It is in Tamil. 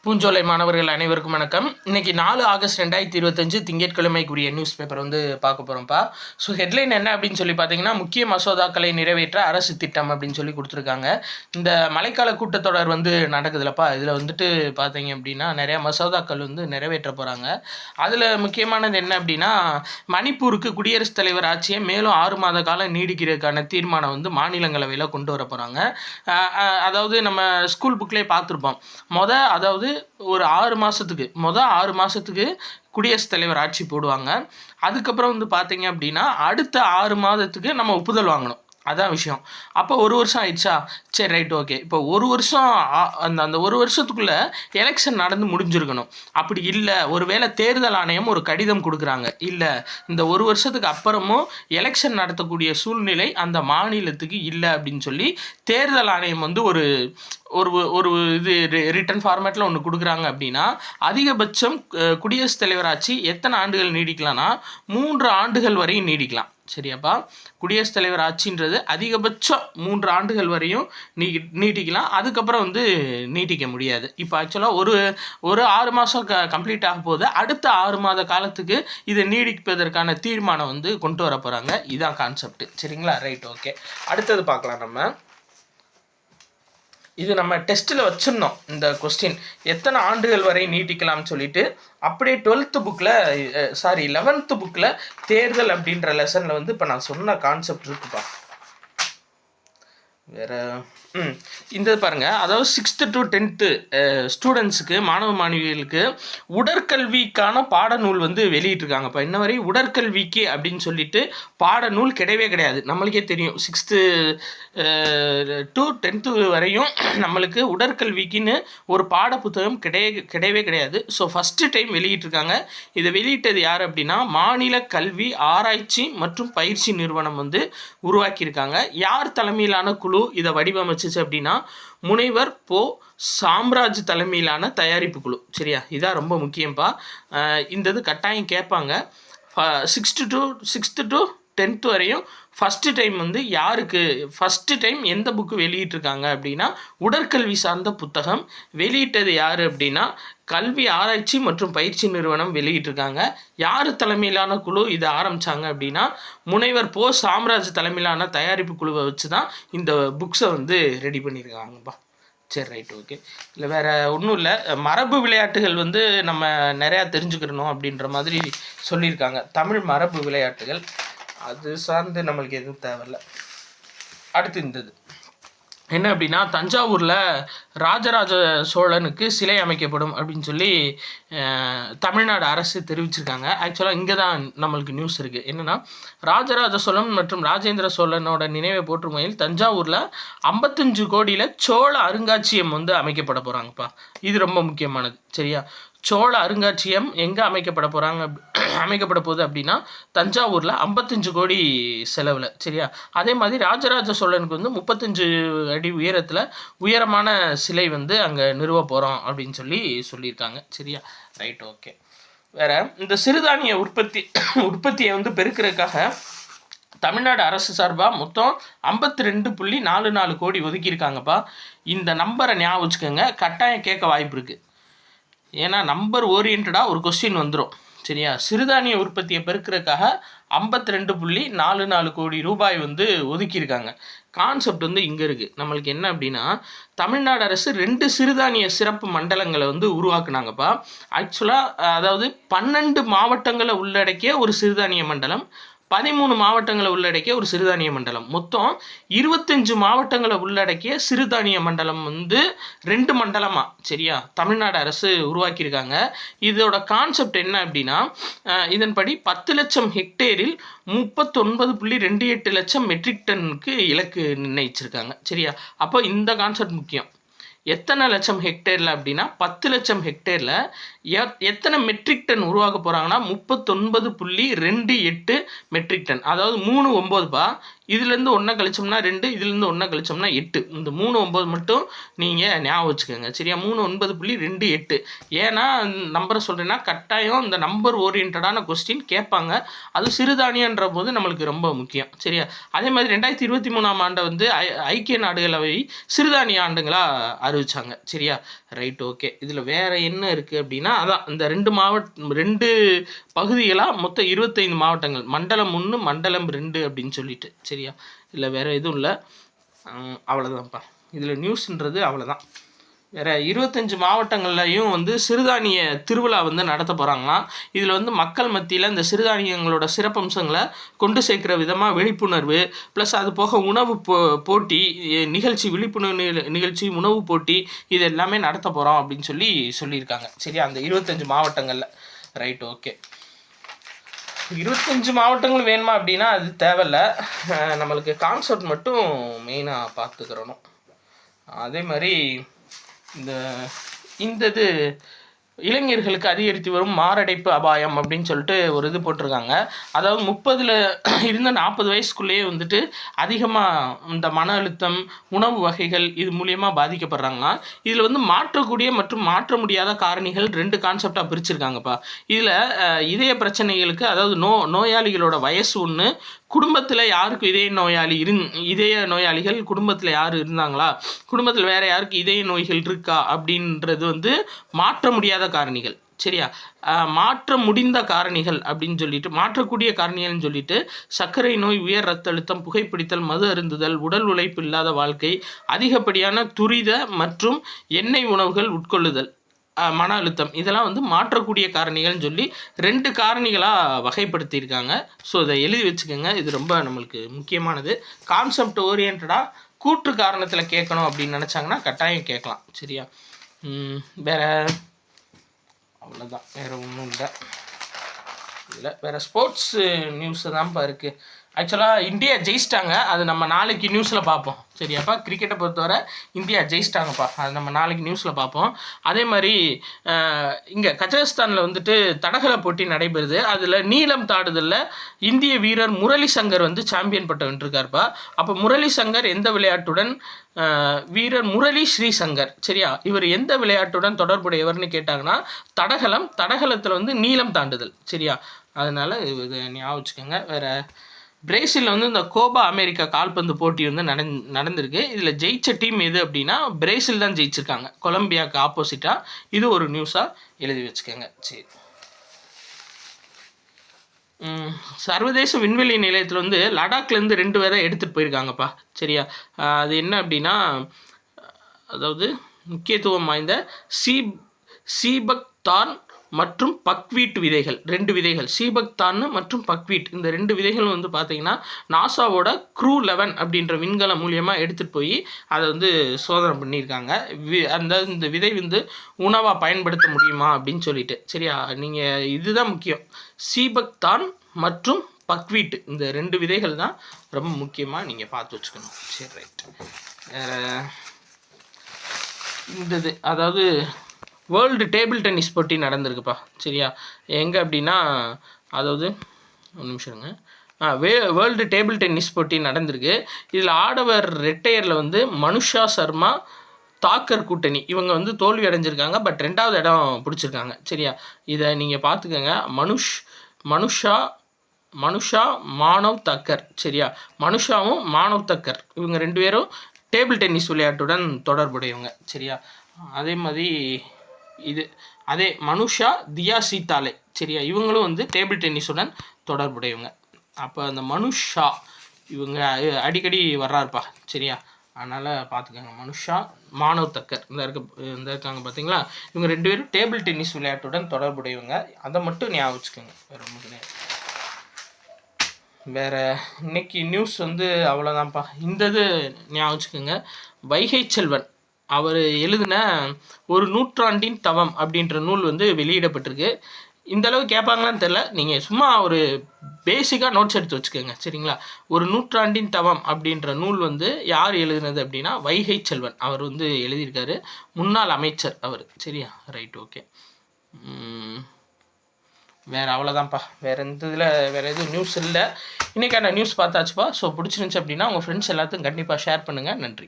பூஞ்சோலை மாணவர்கள் அனைவருக்கும் வணக்கம். இன்னைக்கு 4 ஆகஸ்ட் 2025 திங்கட்கிழமைக்குரிய நியூஸ் பேப்பர் பார்க்க போகிறோம்ப்பா. ஸோ ஹெட்லைன் என்ன அப்படின்னு சொல்லி பார்த்தீங்கன்னா, முக்கிய மசோதாக்களை நிறைவேற்ற அரசு திட்டம் அப்படின்னு சொல்லி கொடுத்துருக்காங்க. இந்த மழைக்கால கூட்டத்தொடர் நடக்குதுலப்பா, இதில் பார்த்தீங்க அப்படின்னா நிறையா மசோதாக்கள் நிறைவேற்ற போகிறாங்க. அதில் முக்கியமானது என்ன அப்படின்னா, மணிப்பூருக்கு குடியரசுத் தலைவர் ஆட்சியை மேலும் 6 மாத காலம் நீடிக்கிறதுக்கான தீர்மானம் மாநிலங்களவையில் கொண்டு வர போகிறாங்க. அதாவது நம்ம ஸ்கூல் புக்லேயே பார்த்துருப்போம். அதாவது ஒரு 6 மாதத்துக்கு குடியரசுத் தலைவர் ஆட்சி போடுவாங்க. அதுக்கப்புறம் பார்த்தீங்க அப்படின்னா அடுத்த 6 மாதத்துக்கு நம்ம ஒப்புதல் வாங்கணும். அதான் விஷயம். அப்போ 1 வருஷம் ஆயிடுச்சா, சரி ரைட் ஓகே. இப்போ 1 வருஷம் அந்த 1 வருஷத்துக்குள்ளே எலெக்ஷன் நடந்து முடிஞ்சிருக்கணும். அப்படி இல்லை, ஒருவேளை தேர்தல் ஆணையம் ஒரு கடிதம் கொடுக்குறாங்க, இல்லை இந்த 1 வருஷத்துக்கு அப்புறமும் எலெக்ஷன் நடத்தக்கூடிய சூழ்நிலை அந்த மாநிலத்துக்கு இல்லை அப்படின்னு சொல்லி தேர்தல் ஆணையம் ஒரு ஒரு ஒரு இது ரிட்டன் ஃபார்மேட்டில் ஒன்று கொடுக்குறாங்க அப்படின்னா, அதிகபட்சம் குடியரசுத் தலைவர் ஆட்சி எத்தனை ஆண்டுகள் நீடிக்கலாம்னா 3 ஆண்டுகள் வரையும் நீடிக்கலாம். சரியாப்பா, குடியரசுத் தலைவர் ஆட்சின்றது அதிகபட்சம் 3 ஆண்டுகள் வரையும் நீட்டிக்கலாம். அதுக்கப்புறம் நீட்டிக்க முடியாது. இப்போ ஆக்சுவலாக ஒரு 6 மாதம் கம்ப்ளீட் ஆக போகுது. அடுத்த 6 மாத காலத்துக்கு இதை நீடிப்பதற்கான தீர்மானம் கொண்டு வர போகிறாங்க. இதுதான் கான்செப்ட். சரிங்களா, ரைட் ஓகே. அடுத்தது பார்க்கலாம். இது நம்ம டெஸ்ட்டில் வச்சுருந்தோம். இந்த கொஸ்டின் எத்தனை ஆண்டுகள் வரை நீட்டிக்கலாம்னு சொல்லிட்டு அப்படியே 11th புக்கில் தேர்தல் அப்படின்ற லெசனில் இப்போ நான் சொன்ன கான்செப்ட் இருக்குப்பா. வேறு இந்த பாருங்கள், அதாவது 6th to 10th ஸ்டூடெண்ட்ஸுக்கு, மாணவ மாணவிகளுக்கு உடற்கல்விக்கான பாடநூல் வெளியிட்டிருக்காங்கப்பா. இன்ன வரை உடற்கல்விக்கு அப்படின்னு சொல்லிட்டு பாடநூல் கிடையவே கிடையாது. நம்மளுக்கே தெரியும், 6th to 10th வரையும் நம்மளுக்கு உடற்கல்விக்குன்னு ஒரு பாட புத்தகம் கிடையவே கிடையாது. ஸோ ஃபஸ்ட்டு டைம் வெளியிட்டிருக்காங்க. இதை வெளியிட்டது யார் அப்படின்னா, மாநில கல்வி ஆராய்ச்சி மற்றும் பயிற்சி நிறுவனம் உருவாக்கியிருக்காங்க. யார் தலைமையிலான குழு இதை வடிவமைச்சு அப்படின்னா, முனைவர் போ சாம்ராஜ் தலைமையிலான தயாரிப்பு குழு. சரியா, இதான் ரொம்ப முக்கியம்ப்பா. இந்த இது கட்டாயம் கேட்பாங்க. 6th to 10th வரையும் ஃபஸ்ட்டு டைம் யாருக்கு ஃபஸ்ட்டு டைம் எந்த புக்கு வெளியிட்டிருக்காங்க அப்படின்னா, உடற்கல்வி சார்ந்த புத்தகம் வெளியிட்டது யார் அப்படின்னா, கல்வி ஆராய்ச்சி மற்றும் பயிற்சி நிறுவனம் வெளியிட்டிருக்காங்க. யார் தலைமையிலான குழு இதை ஆரம்பித்தாங்க அப்படின்னா, முனைவர் போ சாம்ராஜ் தலைமையிலான தயாரிப்பு குழுவை வச்சு தான் இந்த புக்ஸை ரெடி பண்ணியிருக்காங்கப்பா. சரி ரைட் ஓகே. இல்லை வேறு ஒன்றும் இல்லை, மரபு விளையாட்டுகள் நம்ம நிறையா தெரிஞ்சுக்கிறணும் அப்படின்ற மாதிரி சொல்லியிருக்காங்க. தமிழ் மரபு விளையாட்டுகள் அது சார்ந்து நம்மளுக்கு எதுவும் தேவையில்லை. அடுத்து இந்தது என்ன அப்படின்னா, தஞ்சாவூரில் ராஜராஜ சோழனுக்கு சிலை அமைக்கப்படும் அப்படின்னு சொல்லி தமிழ்நாடு அரசு தெரிவிச்சிருக்காங்க. ஆக்சுவலாக இங்கே தான் நம்மளுக்கு நியூஸ் இருக்குது. என்னென்னா, ராஜராஜ சோழன் மற்றும் ராஜேந்திர சோழனோட நினைவை போற்றும் வகையில் தஞ்சாவூரில் 55 கோடியில் சோழ அருங்காட்சியகம் அமைக்கப்பட போகிறாங்கப்பா. இது ரொம்ப முக்கியமானது. சரியா, சோழ அருங்காட்சியகம் எங்கே அமைக்கப்பட போகுது அப்படின்னா, தஞ்சாவூரில் 55 கோடி செலவில். சரியா, அதே மாதிரி ராஜராஜ சோழனுக்கு 35 அடி உயரத்தில் உயரமான சிலை அங்கே நிறுவ போகிறோம் அப்படின்னு சொல்லியிருக்காங்க. சரியா, ரைட் ஓகே. வேறு இந்த சிறுதானிய உற்பத்தியை பெருக்கிறதுக்காக தமிழ்நாடு அரசு சார்பாக மொத்தம் 52.44 கோடி ஒதுக்கியிருக்காங்கப்பா. இந்த நம்பரை ஞாபகம் வச்சுக்கோங்க, கட்டாயம் கேட்க வாய்ப்பு இருக்குது. ஏன்னா நம்பர் ஓரியன்டாக ஒரு கொஸ்டின் வந்துடும். சரியா, சிறுதானிய உற்பத்தியை பெருக்கிறதுக்காக 52.44 கோடி ரூபாய் ஒதுக்கியிருக்காங்க. கான்செப்ட் இங்கே இருக்குது. நம்மளுக்கு என்ன அப்படின்னா, தமிழ்நாடு அரசு 2 சிறுதானிய சிறப்பு மண்டலங்களை உருவாக்குனாங்கப்பா. ஆக்சுவலாக அதாவது 12 மாவட்டங்களை உள்ளடக்கிய ஒரு சிறுதானிய மண்டலம், 13 மாவட்டங்களை உள்ளடக்கிய ஒரு சிறுதானிய மண்டலம், மொத்தம் 25 மாவட்டங்களை உள்ளடக்கிய சிறுதானிய மண்டலம் 2 மண்டலமாக. சரியா, தமிழ்நாடு அரசு உருவாக்கியிருக்காங்க. இதோட கான்செப்ட் என்ன அப்படின்னா, இதன்படி 10 லட்சம் ஹெக்டேரில் 39.28 லட்சம் மெட்ரிக் டன்னுக்கு இலக்கு நிர்ணயிச்சிருக்காங்க. சரியா, அப்போ இந்த கான்செப்ட் முக்கியம். எத்தனை லட்சம் ஹெக்டேரில் அப்படின்னா, 10 லட்சம் ஹெக்டேரில் எத்தனை மெட்ரிக் டன் உருவாக்க போகிறாங்கன்னா 39.28 மெட்ரிக் டன். அதாவது 39பா இதுலேருந்து 1 கழிச்சோம்னா 2, இதுலேருந்து 1 கழிச்சோம்னா 8. இந்த 3 9 மட்டும் நீங்கள் ஞாபகம் வச்சுக்கோங்க. சரியா? 3 9.28. ஏன்னா நம்பரை சொல்கிறேன்னா கட்டாயம் இந்த நம்பர் ஓரியன்டான கொஸ்டின் கேட்பாங்க. அது சிறுதானியன்ற போது நம்மளுக்கு ரொம்ப முக்கியம். சரியா? அதே மாதிரி 2023ஆம் ஆண்டை வந்து ஐக்கிய நாடுகள் அவை சிறுதானிய ஆண்டுங்களாக அறிவிச்சாங்க. சரியா? Right, okay. இதில் வேறு என்ன இருக்குது அப்படின்னா, அதான் இந்த 2 பகுதிகளாக மொத்தம் 25 மாவட்டங்கள், மண்டலம் 1 மண்டலம் 2 அப்படின்னு சொல்லிட்டு. சரியா? இல்லை வேறு எதுவும் இல்லை, அவ்வளோதான்ப்பா. இதில் நியூஸ்ன்றது அவ்வளோதான். வேறு 25 மாவட்டங்கள்லையும் வந்து சிறுதானிய திருவிழா வந்து நடத்த போகிறாங்களாம். இதில் வந்து மக்கள் மத்தியில் இந்த சிறுதானியங்களோட சிறப்பம்சங்களை கொண்டு சேர்க்குற விதமாக விழிப்புணர்வு, ப்ளஸ் அது போக உணவு போட்டி நிகழ்ச்சி, விழிப்புணர்வு நிகழ்ச்சி, உணவு போட்டி, இது எல்லாமே நடத்த போகிறோம் அப்படின்னு சொல்லியிருக்காங்க. சரியா? அந்த 25 மாவட்டங்களில். Right, okay. 25 மாவட்டங்கள் வேணுமா அப்படின்னா அது தேவையில்லை. நம்மளுக்கு கான்செப்ட் மட்டும் மெயினாக பார்த்துக்கிறணும். அதே மாதிரி இந்த இது இளைஞர்களுக்கு அதிகரித்து வரும் மாரடைப்பு அபாயம் அப்படின்னு சொல்லிட்டு ஒரு இது போட்டிருக்காங்க. அதாவது 30ல் இருந்து 40 வயசுக்குள்ளேயே வந்துட்டு அதிகமாக இந்த மன அழுத்தம், உணவு வகைகள் இது மூலியமாக பாதிக்கப்படுறாங்களாம். இதில் வந்து மாற்றக்கூடிய மற்றும் மாற்ற முடியாத காரணிகள் 2 கான்செப்டாக பிரிச்சிருக்காங்கப்பா. இதில் இதய பிரச்சனைகளுக்கு, அதாவது நோயாளிகளோட வயசு 1, குடும்பத்தில் யாருக்கு இதய நோயாளிகள் குடும்பத்தில் யார் இருந்தாங்களா, குடும்பத்தில் வேறு யாருக்கு இதய நோய்கள் இருக்கா அப்படின்றது வந்து மாற்ற முடியாத காரணிகள். சரியா? மாற்ற முடிந்த காரணிகள் அப்படின்னு சொல்லிட்டு, மாற்றக்கூடிய காரணிகள்னு சொல்லிட்டு, சர்க்கரை நோய், உயர் ரத்த அழுத்தம், புகைப்பிடித்தல், மது அருந்துதல், உடல் உழைப்பு இல்லாத வாழ்க்கை, அதிகப்படியான துரித மற்றும் எண்ணெய் உணவுகள் உட்கொள்ளுதல், மன அழுத்தம், இதெல்லாம் வந்து மாற்றக்கூடிய காரணிகள்னு சொல்லி 2 காரணிகளாக வகைப்படுத்தியிருக்காங்க. ஸோ இதை எழுதி வச்சுக்கோங்க. இது ரொம்ப நம்மளுக்கு முக்கியமானது. கான்செப்ட் ஓரியன்டாக கூற்று காரணத்தில் கேட்கணும் அப்படின்னு நினச்சாங்கன்னா கட்டாயம் கேட்கலாம். சரியா? வேறு அவ்வளோதான், வேறு ஒன்றும் இல்லை. வேறு ஸ்போர்ட்ஸ் நியூஸு தான்ப்பா இருக்குது. ஆக்சுவலாக இந்தியா ஜெயிச்சிட்டாங்க, அது நம்ம நாளைக்கு நியூஸில் பார்ப்போம். சரியாப்பா? கிரிக்கெட்டை பொறுத்தவரை இந்தியா ஜெயிச்சிட்டாங்கப்பா, அது நம்ம நாளைக்கு நியூஸில் பார்ப்போம். அதே மாதிரி இங்கே கஜகஸ்தானில் வந்துட்டு தடகள போட்டி நடைபெறுது. அதில் நீளம் தாண்டுதலில் இந்திய வீரர் முரளி சங்கர் வந்து சாம்பியன் பட்டம் வென்றிருக்காருப்பா. அப்போ முரளி சங்கர் எந்த விளையாட்டுடன், வீரர் முரளி ஸ்ரீசங்கர், சரியா, இவர் எந்த விளையாட்டுடன் தொடர்புடையவர்னு கேட்டாங்கன்னா தடகளத்தில் வந்து நீளம் தாண்டுதல். சரியா? அதனால் இது ஞாபகம் வச்சுக்கோங்க. வேறு பிரேசிலில் வந்து இந்த கோபா அமெரிக்கா கால்பந்து போட்டி வந்து நடந்திருக்கு. இதில் ஜெயிச்ச டீம் எது அப்படின்னா பிரேசில் தான் ஜெயிச்சிருக்காங்க, கொலம்பியாவுக்கு ஆப்போசிட்டாக. இது ஒரு நியூஸாக எழுதி வச்சுக்கோங்க. சரி. சர்வதேச விண்வெளி நிலையத்தில் வந்து லடாக்லேருந்து 2 பேரை எடுத்துகிட்டு போயிருக்காங்கப்பா. சரியா? அது என்ன அப்படின்னா, அதாவது முக்கியத்துவம் வாய்ந்த சீபக்தான் மற்றும் பக்வீட் விதைகள், 2 விதைகள், சீபக்தான் மற்றும் பக்வீட், இந்த 2 விதைகளும் வந்து பார்த்திங்கன்னா நாசாவோட க்ரூ 11 அப்படின்ற விண்கலம் மூலியமாக எடுத்துகிட்டு போய் அதை வந்து சோதனை பண்ணியிருக்காங்க. இந்த விதை வந்து உணவாக பயன்படுத்த முடியுமா அப்படின்னு சொல்லிட்டு. சரியா? நீங்கள் இதுதான் முக்கியம், சீபக்தான் மற்றும் பக்வீட், இந்த 2 விதைகள் தான் ரொம்ப முக்கியமாக நீங்கள் பார்த்து வச்சுக்கணும். சரி, ரைட். இது அதாவது வேர்ல்டு டேபிள் டென்னிஸ் போட்டி நடந்திருக்குப்பா. சரியா? எங்கே அப்படின்னா, அதாவது ஒரு நிமிஷங்க, வேர்ல்டு டேபிள் டென்னிஸ் போட்டி நடந்திருக்கு. இதில் ஆடவர் ரெட்டையரில் வந்து மனுஷா சர்மா தாக்கர் கூட்டணி இவங்க வந்து தோல்வி அடைஞ்சிருக்காங்க. பட் 2வது இடம் பிடிச்சிருக்காங்க. சரியா? இதை நீங்கள் பார்த்துக்கோங்க. மனுஷா மானவ் தக்கர். சரியா? மனுஷாவும் மானவ் தக்கர் இவங்க 2 பேரும் டேபிள் டென்னிஸ் விளையாட்டுடன் தொடர்புடையவங்க. சரியா? அதே மாதிரி மனுஷா தியா சீத்தாலே. சரியா? இவங்களும் வந்து டேபிள் டென்னிஸுடன் தொடர்புடையவங்க. அப்போ அந்த மனுஷா இவங்க அடிக்கடி வர்றாருப்பா. சரியா? அதனால் பார்த்துக்கோங்க. மனுஷா மானவ் தக்கர் இருக்காங்க பார்த்தீங்களா, இவங்க 2 பேரும் டேபிள் டென்னிஸ் விளையாட்டுடன் தொடர்புடையவங்க. அதை மட்டும் ஞாபகம் வச்சுக்கோங்க. வேறு ஒன்றும் கிடையாது. வேறு இன்னைக்கு நியூஸ் வந்து அவ்வளோதான்ப்பா. இந்த இது ஞாபகம் வச்சுக்கோங்க. வைகை செல்வன் அவர் எழுதின ஒரு நூற்றாண்டின் தவம் அப்படின்ற நூல் வந்து வெளியிடப்பட்டிருக்கு. இந்தளவு கேட்பாங்களான்னு தெரில, நீங்கள் சும்மா ஒரு பேசிக்காக நோட்ஸ் எடுத்து வச்சுக்கோங்க. சரிங்களா? ஒரு நூற்றாண்டின் தவம் அப்படின்ற நூல் வந்து யார் எழுதினது அப்படின்னா வைகை செல்வன் அவர் வந்து எழுதியிருக்காரு. முன்னாள் அமைச்சர் அவர். சரியா? Right, okay. வேறு அவ்வளோதான்ப்பா. வேறு எந்த இதில் வேறு எதுவும் நியூஸ் இல்லை. இன்றைக்கான நியூஸ் பார்த்தாச்சுப்பா. ஸோ பிடிச்சிருந்துச்சி அப்படின்னா உங்கள் ஃப்ரெண்ட்ஸ் எல்லாத்துக்கும் கண்டிப்பாக ஷேர் பண்ணுங்கள். நன்றி.